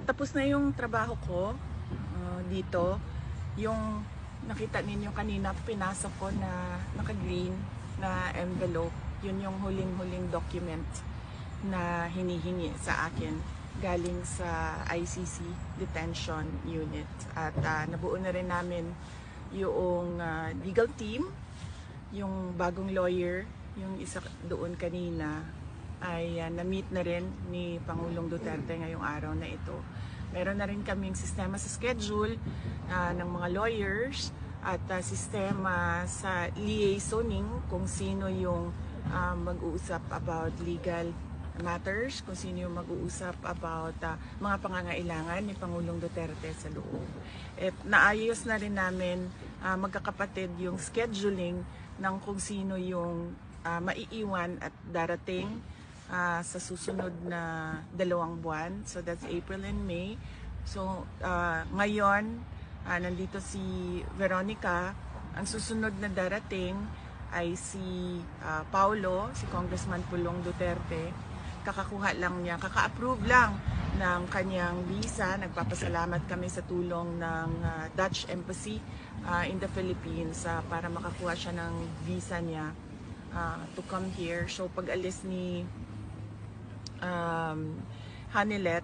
Tapos na yung trabaho ko dito. Yung nakita ninyo kanina, pinasok ko na naka-green na envelope. Yun yung huling-huling document na hinihingi sa akin galing sa ICC Detention Unit. At nabuo na rin namin yung legal team, yung bagong lawyer, yung isa doon kanina ay na-meet na rin ni Pangulong Duterte ngayong araw na ito. Meron na rin kaming sistema sa schedule ng mga lawyers at sistema sa liaisoning kung sino yung mag-uusap about legal matters, kung sino yung mag-uusap about mga pangangailangan ni Pangulong Duterte sa loob. At naayos na rin namin magkakapatid yung scheduling ng kung sino yung maiiwan at darating sa susunod na 2 buwan. So that's April and May. So ngayon, nandito si Veronica. Ang susunod na darating ay si Paulo, si Congressman Pulong Duterte. Kakakuha lang niya, kaka-approve lang ng kanyang visa. Nagpapasalamat kami sa tulong ng Dutch Embassy in the Philippines para makakuha siya ng visa niya to come here. So pag alis ni Hanilet,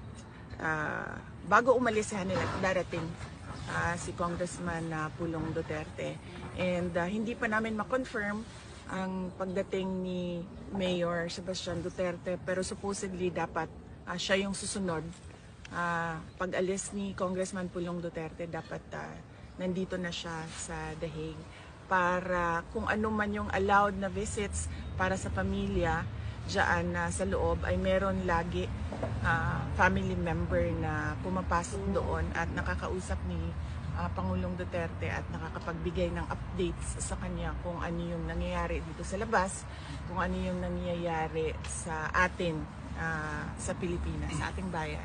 bago umalis si Hanilet, darating si Congressman Pulong Duterte. And hindi pa namin ma-confirm ang pagdating ni Mayor Sebastian Duterte, pero supposedly dapat siya yung susunod. Pag alis ni Congressman Pulong Duterte, dapat nandito na siya sa The Hague para kung ano man yung allowed na visits para sa pamilya diyan sa loob ay meron lagi family member na pumapasok doon at nakakausap ni Pangulong Duterte at nakakapagbigay ng updates sa kanya kung ano yung nangyayari dito sa labas, kung ano yung nangyayari sa atin sa Pilipinas, sa ating bayan.